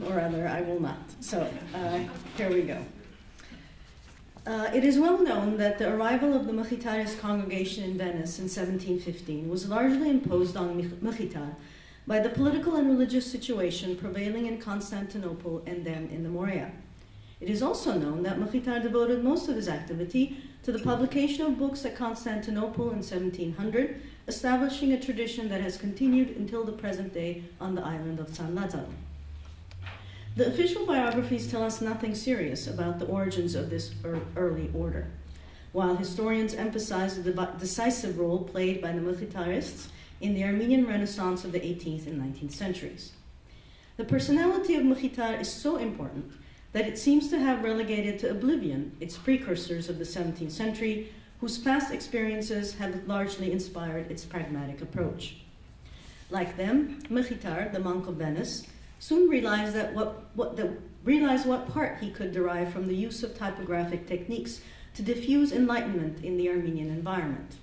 or other, I will not. So here we go. It is well known that the arrival of the Mkhitarist congregation in Venice in 1715 was largely imposed on Mkhitar by the political and religious situation prevailing in Constantinople and then in the Morea. It is also known that Mkhitar devoted most of his activity to the publication of books at Constantinople in 1700, establishing a tradition that has continued until the present day on the island of San Lazzaro. The official biographies tell us nothing serious about the origins of this early order, while historians emphasize the decisive role played by the Mkhitarists in the Armenian Renaissance of the 18th and 19th centuries. The personality of Mkhitar is so important that it seems to have relegated to oblivion its precursors of the 17th century, whose past experiences have largely inspired its pragmatic approach. Like them, Mkhitar, the monk of Venice, soon realized what part he could derive from the use of typographic techniques to diffuse enlightenment in the Armenian environment.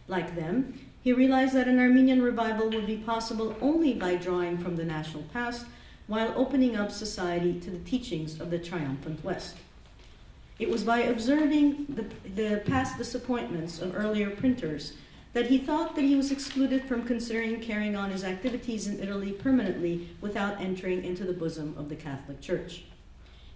Like them, he realized that an Armenian revival would be possible only by drawing from the national past while opening up society to the teachings of the triumphant West. It was by observing the past disappointments of earlier printers that he thought that he was excluded from considering carrying on his activities in Italy permanently without entering into the bosom of the Catholic Church.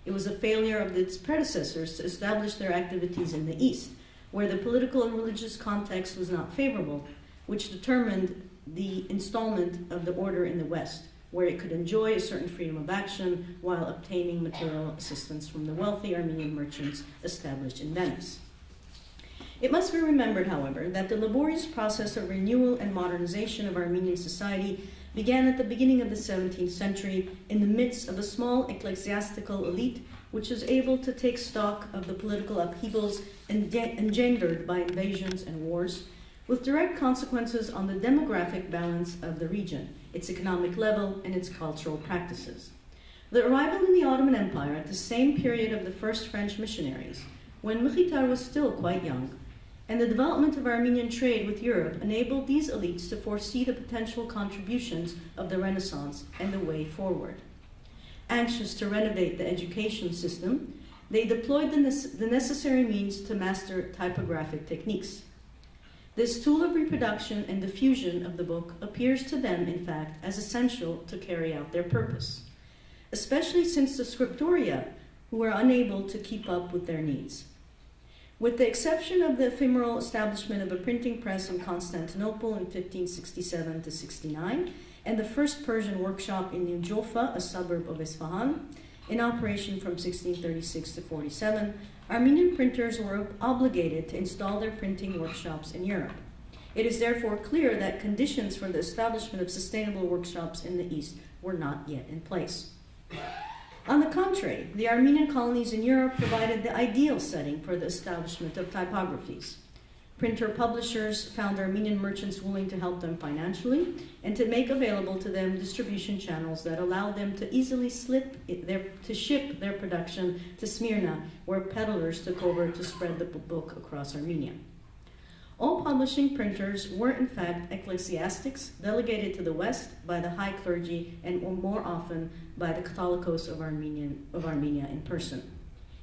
It was a failure of its predecessors to establish their activities in the East, where the political and religious context was not favorable, which determined the installment of the order in the West, where it could enjoy a certain freedom of action while obtaining material assistance from the wealthy Armenian merchants established in Venice. It must be remembered, however, that the laborious process of renewal and modernization of Armenian society began at the beginning of the 17th century in the midst of a small ecclesiastical elite which was able to take stock of the political upheavals engendered by invasions and wars, with direct consequences on the demographic balance of the region, its economic level, and its cultural practices. The arrival in the Ottoman Empire at the same period of the first French missionaries, when Mkhitar was still quite young, and the development of Armenian trade with Europe enabled these elites to foresee the potential contributions of the Renaissance and the way forward. Anxious to renovate the education system, they deployed the necessary means to master typographic techniques. This tool of reproduction and diffusion of the book appears to them, in fact, as essential to carry out their purpose, especially since the scriptoria were unable to keep up with their needs. With the exception of the ephemeral establishment of a printing press in Constantinople in 1567 to 69, and the first Persian workshop in New Jolfa, a suburb of Isfahan, in operation from 1636 to 47, Armenian printers were obligated to install their printing workshops in Europe. It is therefore clear that conditions for the establishment of sustainable workshops in the East were not yet in place. On the contrary, the Armenian colonies in Europe provided the ideal setting for the establishment of typographies. Printer-publishers found Armenian merchants willing to help them financially and to make available to them distribution channels that allowed them to easily ship their production to Smyrna, where peddlers took over to spread the book across Armenia. All publishing printers were in fact ecclesiastics delegated to the West by the high clergy and more often by the Catholicos of Armenia in person.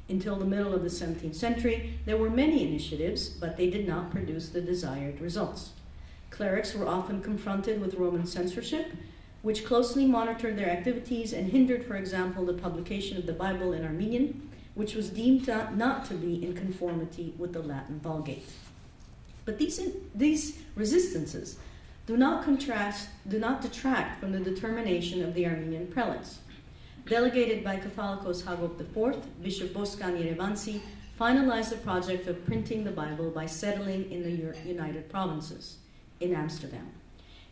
Until the middle of the 17th century, there were many initiatives, but they did not produce the desired results. Clerics were often confronted with Roman censorship, which closely monitored their activities and hindered, for example, the publication of the Bible in Armenian, which was deemed not to be in conformity with the Latin Vulgate. But these resistances do not detract from the determination of the Armenian prelates. Delegated by Catholicos Hagop IV, Bishop Boscan Yerevansi finalized the project of printing the Bible by settling in the United Provinces, in Amsterdam.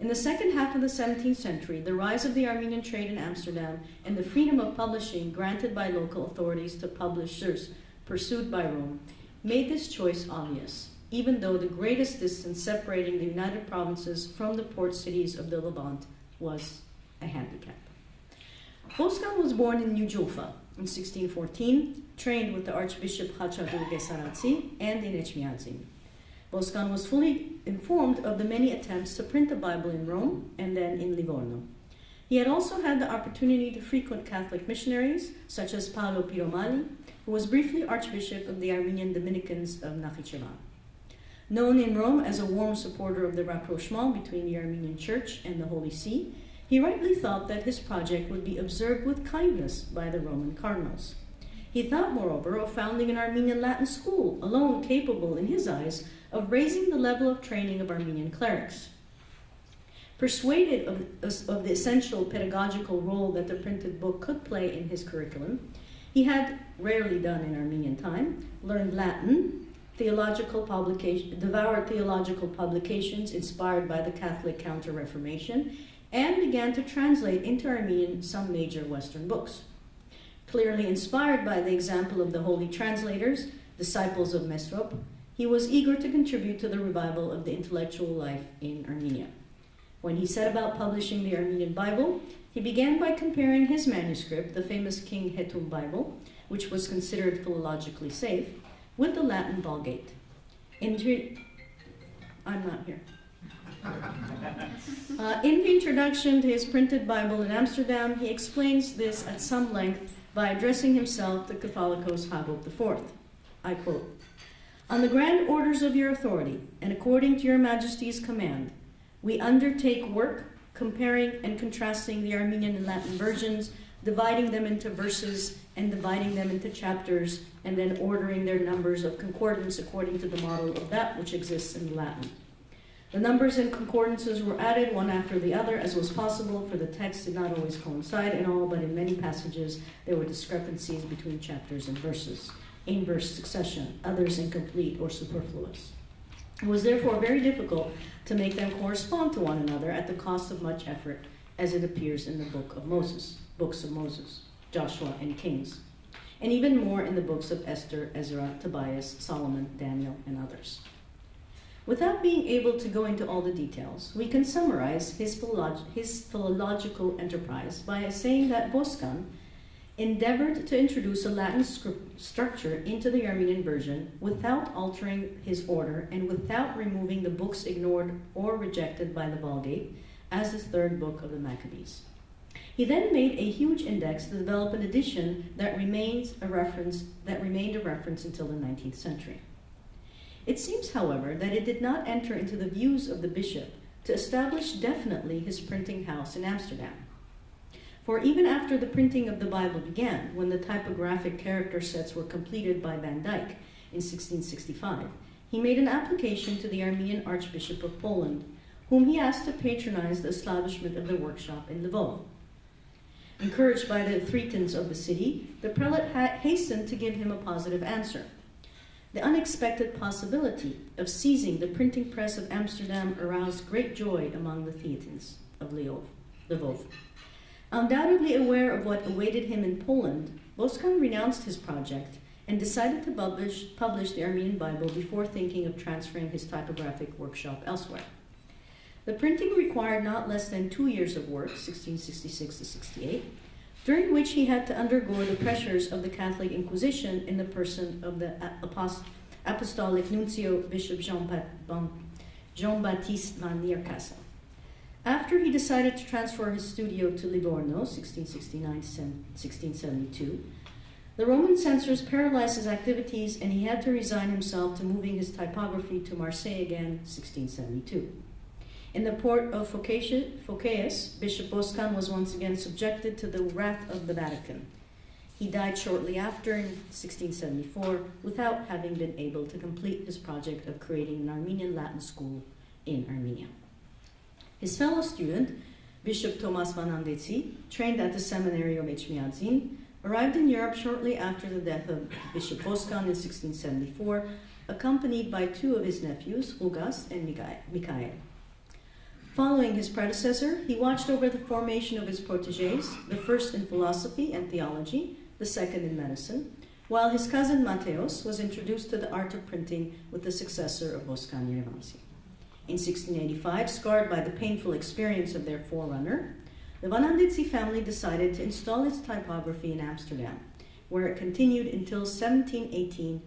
In the second half of the 17th century, the rise of the Armenian trade in Amsterdam and the freedom of publishing granted by local authorities to publishers pursued by Rome made this choice obvious, even though the greatest distance separating the United Provinces from the port cities of the Levant was a handicap. Boscan was born in New Jolfa in 1614, trained with the Archbishop Khachagul Gesaratsi and in Echmiadzin. Boscan was fully informed of the many attempts to print the Bible in Rome and then in Livorno. He had also had the opportunity to frequent Catholic missionaries, such as Paolo Piromali, who was briefly Archbishop of the Armenian Dominicans of Nakhichevan. Known in Rome as a warm supporter of the rapprochement between the Armenian Church and the Holy See, he rightly thought that his project would be observed with kindness by the Roman cardinals. He thought, moreover, of founding an Armenian Latin school, alone capable, in his eyes, of raising the level of training of Armenian clerics. Persuaded of the essential pedagogical role that the printed book could play in his curriculum, he had, rarely done in Armenian time, learned Latin, devoured theological publications inspired by the Catholic Counter-Reformation, and began to translate into Armenian some major Western books. Clearly inspired by the example of the holy translators, disciples of Mesrop, he was eager to contribute to the revival of the intellectual life in Armenia. When he set about publishing the Armenian Bible, he began by comparing his manuscript, the famous King Hetum Bible, which was considered philologically safe, with the Latin Vulgate. I'm not here. In the introduction to his printed Bible in Amsterdam, he explains this at some length by addressing himself to Catholicos Hagop IV. I quote, "On the grand orders of your authority, and according to your Majesty's command, we undertake work comparing and contrasting the Armenian and Latin versions, dividing them into verses and dividing them into chapters, and then ordering their numbers of concordance according to the model of that which exists in Latin. The numbers and concordances were added one after the other as was possible, for the text did not always coincide in all, but in many passages there were discrepancies between chapters and verses, in verse succession, others incomplete or superfluous. It was therefore very difficult to make them correspond to one another at the cost of much effort, as it appears in the books of Moses, Joshua, and Kings, and even more in the books of Esther, Ezra, Tobias, Solomon, Daniel, and others. Without being able to go into all the details, we can summarize his philological enterprise by saying that Boscan endeavored to introduce a Latin structure into the Armenian version without altering his order and without removing the books ignored or rejected by the Vulgate as the third book of the Maccabees. He then made a huge index to develop an edition that remained a reference until the 19th century. It seems, however, that it did not enter into the views of the bishop to establish definitely his printing house in Amsterdam. For even after the printing of the Bible began, when the typographic character sets were completed by Van Dyck in 1665, he made an application to the Armenian Archbishop of Poland, whom he asked to patronize the establishment of the workshop in Lvov. Encouraged by the Thretons of the city, the prelate hastened to give him a positive answer. The unexpected possibility of seizing the printing press of Amsterdam aroused great joy among the Theatins of Lvov. Undoubtedly aware of what awaited him in Poland, Boscan renounced his project and decided to publish the Armenian Bible before thinking of transferring his typographic workshop elsewhere. The printing required not less than 2 years of work, 1666 to 68, during which he had to undergo the pressures of the Catholic Inquisition in the person of the Apostolic Nuncio Bishop Jean-Baptiste van Nierkasen. After he decided to transfer his studio to Livorno, 1669-1672, the Roman censors paralyzed his activities and he had to resign himself to moving his typography to Marseille again, 1672. In the port of Phocaeus, Bishop Boscan was once again subjected to the wrath of the Vatican. He died shortly after, in 1674, without having been able to complete his project of creating an Armenian Latin school in Armenia. His fellow student, Bishop Thomas Vanandetsi, trained at the seminary of Echmiadzin, arrived in Europe shortly after the death of Bishop Boscan in 1674, accompanied by 2 of his nephews, Ugas and Mikhail. Following his predecessor, he watched over the formation of his protégés, the first in philosophy and theology, the second in medicine, while his cousin Mateos was introduced to the art of printing with the successor of Boscan Yerevansi. In 1685, scarred by the painful experience of their forerunner, the Vanandetsi family decided to install its typography in Amsterdam, where it continued until 1718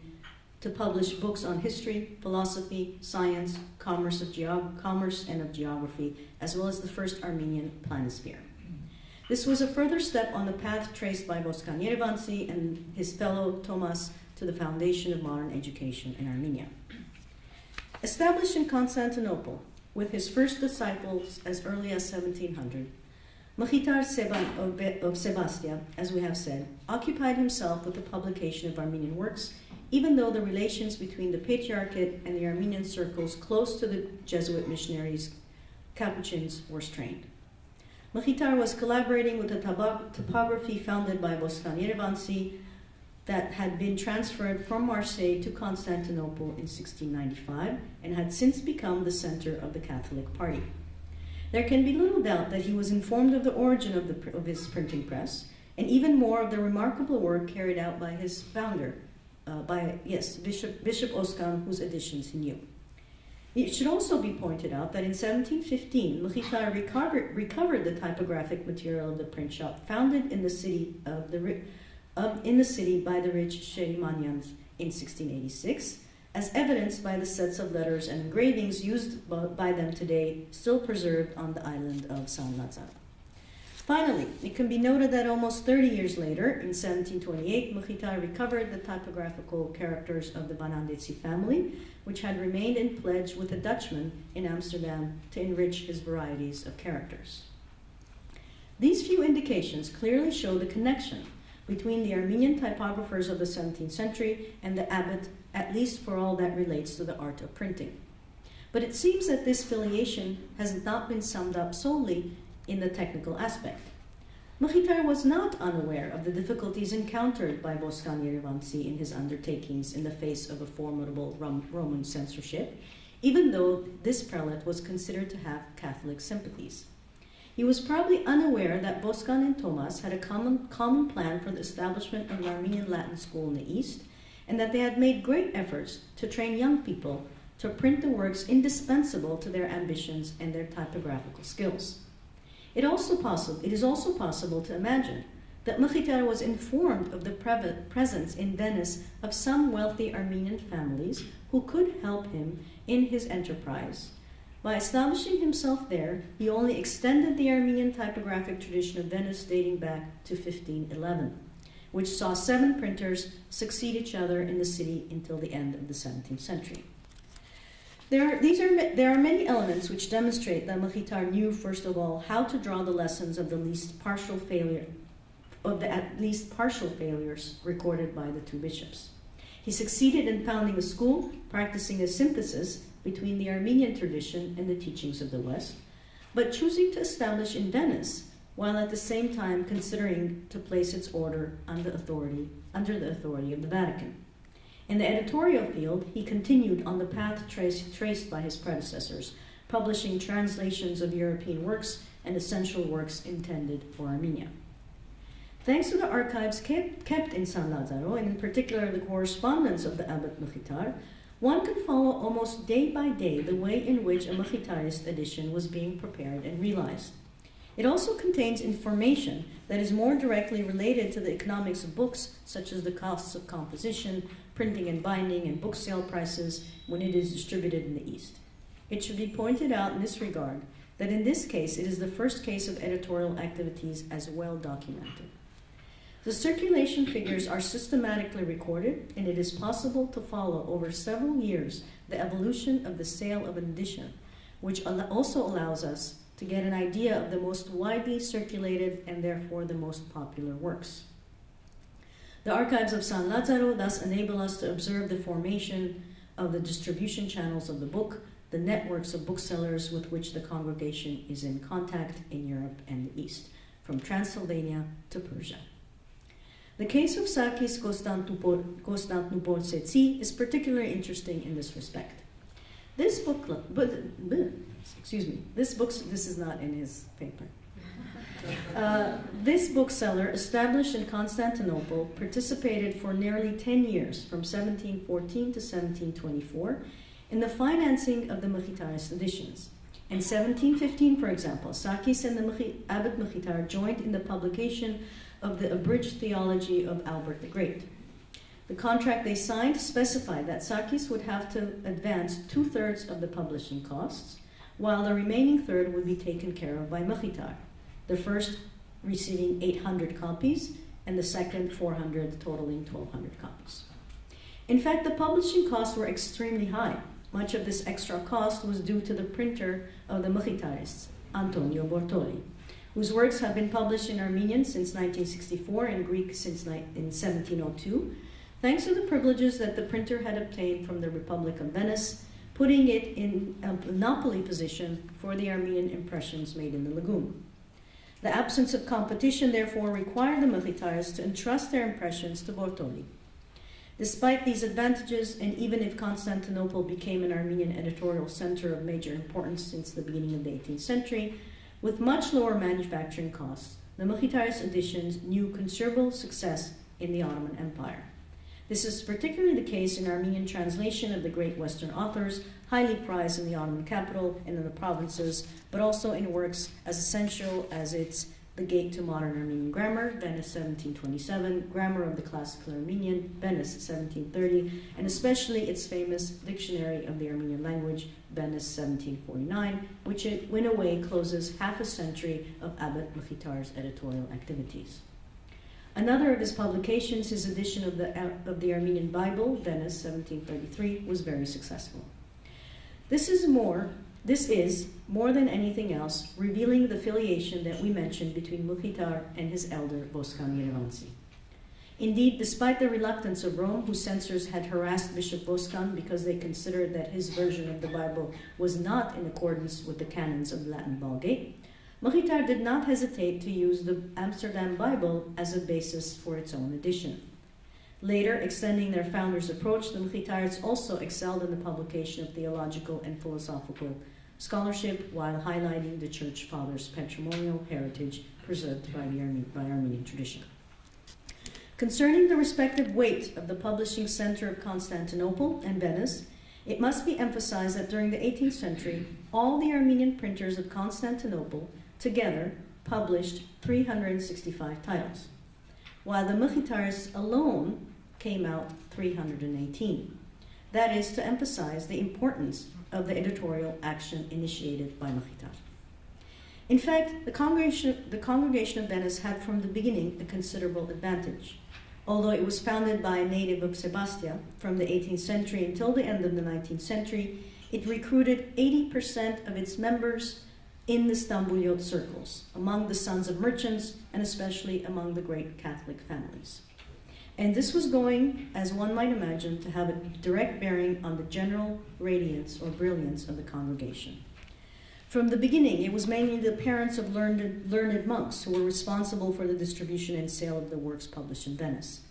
to publish books on history, philosophy, science, commerce and of geography, as well as the first Armenian planisphere. This was a further step on the path traced by Boscan Yerevanci and his fellow Thomas to the foundation of modern education in Armenia. Established in Constantinople, with his first disciples as early as 1700, Mkhitar of Sebastia, as we have said, occupied himself with the publication of Armenian works, even though the relations between the Patriarchate and the Armenian circles close to the Jesuit missionaries, Capuchins, were strained. Mkhitar was collaborating with a topography founded by Boscan Yerevanci that had been transferred from Marseille to Constantinople in 1695 and had since become the center of the Catholic Party. There can be little doubt that he was informed of the origin of his printing press, and even more of the remarkable work carried out by his founder, Bishop Oscan, whose editions he knew. It should also be pointed out that in 1715, Mkhitar recovered the typographic material of the print shop founded in the city by the rich Sherimanians in 1686, as evidenced by the sets of letters and engravings used by them today, still preserved on the island of San Lazzaro. Finally, it can be noted that almost 30 years later, in 1728, Mkhitar recovered the typographical characters of the Banandetsi family, which had remained in pledge with a Dutchman in Amsterdam to enrich his varieties of characters. These few indications clearly show the connection between the Armenian typographers of the 17th century and the abbot, at least for all that relates to the art of printing. But it seems that this filiation has not been summed up solely in the technical aspect. Mkhitar was not unaware of the difficulties encountered by Boscan Yerevanci in his undertakings in the face of a formidable Roman censorship, even though this prelate was considered to have Catholic sympathies. He was probably unaware that Boscan and Thomas had a common plan for the establishment of an Armenian Latin school in the East, and that they had made great efforts to train young people to print the works indispensable to their ambitions and their typographical skills. It is also possible to imagine that Mkhitar was informed of the presence in Venice of some wealthy Armenian families who could help him in his enterprise. By establishing himself there, he only extended the Armenian typographic tradition of Venice dating back to 1511, which saw 7 printers succeed each other in the city until the end of the 17th century. There are many elements which demonstrate that Mkhitar knew, first of all, how to draw the lessons of at least partial failures recorded by the 2 bishops. He succeeded in founding a school, practicing a synthesis between the Armenian tradition and the teachings of the West, but choosing to establish in Venice, while at the same time considering to place its order under the authority of the Vatican. In the editorial field, he continued on the path traced by his predecessors, publishing translations of European works and essential works intended for Armenia. Thanks to the archives kept in San Lazzaro, and in particular the correspondence of the Abbot Mkhitar, one can follow almost day by day the way in which a Mkhitarist edition was being prepared and realized. It also contains information that is more directly related to the economics of books, such as the costs of composition, printing and binding, and book sale prices when it is distributed in the East. It should be pointed out in this regard that in this case it is the first case of editorial activities as well documented. The circulation figures are systematically recorded, and it is possible to follow over several years the evolution of the sale of an edition, which also allows us to get an idea of the most widely circulated and therefore the most popular works. The archives of San Lazzaro thus enable us to observe the formation of the distribution channels of the book, the networks of booksellers with which the congregation is in contact in Europe and the East, from Transylvania to Persia. The case of Sakis Konstantinopoltsetsi is particularly interesting in this respect. This is not in his paper. This bookseller, established in Constantinople, participated for nearly 10 years, from 1714 to 1724, in the financing of the Mkhitarist editions. In 1715, for example, Sakis and the Abbot Mkhitar joined in the publication of the abridged theology of Albert the Great. The contract they signed specified that Sakis would have to advance 2/3 of the publishing costs, while the remaining third would be taken care of by Mkhitar. The first receiving 800 copies, and the second 400, totaling 1,200 copies. In fact, the publishing costs were extremely high. Much of this extra cost was due to the printer of the Mkhitaryists, Antonio Bortoli, whose works have been published in Armenian since 1964 and Greek since in 1702, thanks to the privileges that the printer had obtained from the Republic of Venice, putting it in a monopoly position for the Armenian impressions made in the Lagoon. The absence of competition, therefore, required the Mkhitaryists to entrust their impressions to Bortoli. Despite these advantages, and even if Constantinople became an Armenian editorial center of major importance since the beginning of the 18th century, with much lower manufacturing costs, the Mkhitaryists editions knew considerable success in the Ottoman Empire. This is particularly the case in Armenian translation of the great Western authors, highly prized in the Ottoman capital and in the provinces, but also in works as essential as its The Gate to Modern Armenian Grammar, Venice 1727, Grammar of the Classical Armenian, Venice 1730, and especially its famous Dictionary of the Armenian Language, Venice 1749, which in a way closes half a century of Abbot Mkhitar's editorial activities. Another of his publications, his edition of the Armenian Bible, Venice 1733, was very successful. This is more than anything else revealing the filiation that we mentioned between Mkhitar and his elder Boscan Yerevansi. Indeed, despite the reluctance of Rome, whose censors had harassed Bishop Boscan because they considered that his version of the Bible was not in accordance with the canons of the Latin Vulgate, Mkhitar did not hesitate to use the Amsterdam Bible as a basis for its own edition. Later, extending their founder's approach, the Mkhitaryists also excelled in the publication of theological and philosophical scholarship while highlighting the Church Fathers' patrimonial heritage preserved by Armenian tradition. Concerning the respective weight of the publishing center of Constantinople and Venice, it must be emphasized that during the 18th century, all the Armenian printers of Constantinople together published 365 titles, while the Mkhitaryists alone came out 318. That is to emphasize the importance of the editorial action initiated by Mkhitar. In fact, the Congregation of Venice had from the beginning a considerable advantage. Although it was founded by a native of Sebastia from the 18th century until the end of the 19th century, it recruited 80% of its members in the Stambuliot circles, among the sons of merchants and especially among the great Catholic families. And this was going, as one might imagine, to have a direct bearing on the general radiance or brilliance of the congregation. From the beginning, it was mainly the parents of learned monks who were responsible for the distribution and sale of the works published in Venice.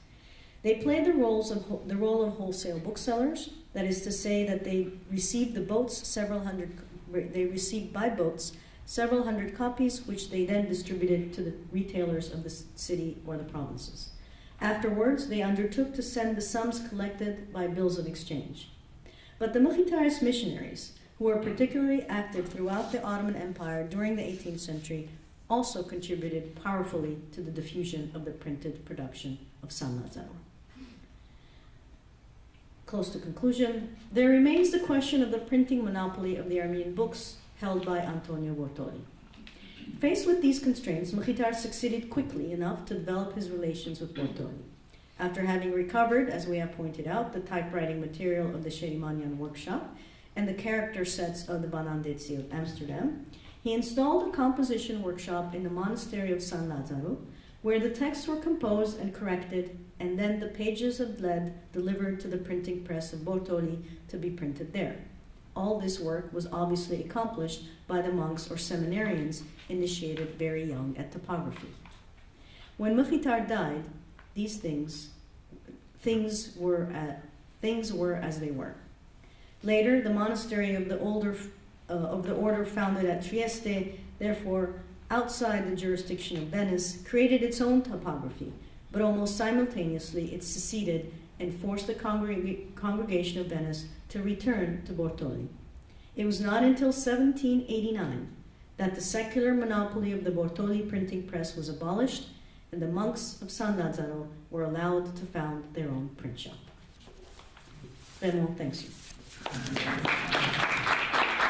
They played the role of wholesale booksellers, that is to say that they received by boats several hundred copies, which they then distributed to the retailers of the city or the provinces. Afterwards, they undertook to send the sums collected by bills of exchange. But the Mkhitarist missionaries, who were particularly active throughout the Ottoman Empire during the 18th century, also contributed powerfully to the diffusion of the printed production of San Lazzaro. Close to conclusion, there remains the question of the printing monopoly of the Armenian books held by Antonio Bortoli. Faced with these constraints, Mkhitar succeeded quickly enough to develop his relations with Bortoli. After having recovered, as we have pointed out, the typewriting material of the Sherimanian workshop and the character sets of the Banandetsi of Amsterdam, he installed a composition workshop in the monastery of San Lazzaro, where the texts were composed and corrected, and then the pages of lead delivered to the printing press of Bortoli to be printed there. All this work was obviously accomplished by the monks or seminarians initiated very young at typography. When Mkhitar died, these things were as they were. Later, the monastery of the order founded at Trieste, therefore outside the jurisdiction of Venice, created its own typography, but almost simultaneously it seceded and forced the Congregation of Venice to return to Bortoli. It was not until 1789 that the secular monopoly of the Bortoli printing press was abolished and the monks of San Lazzaro were allowed to found their own print shop. Remo, thanks you.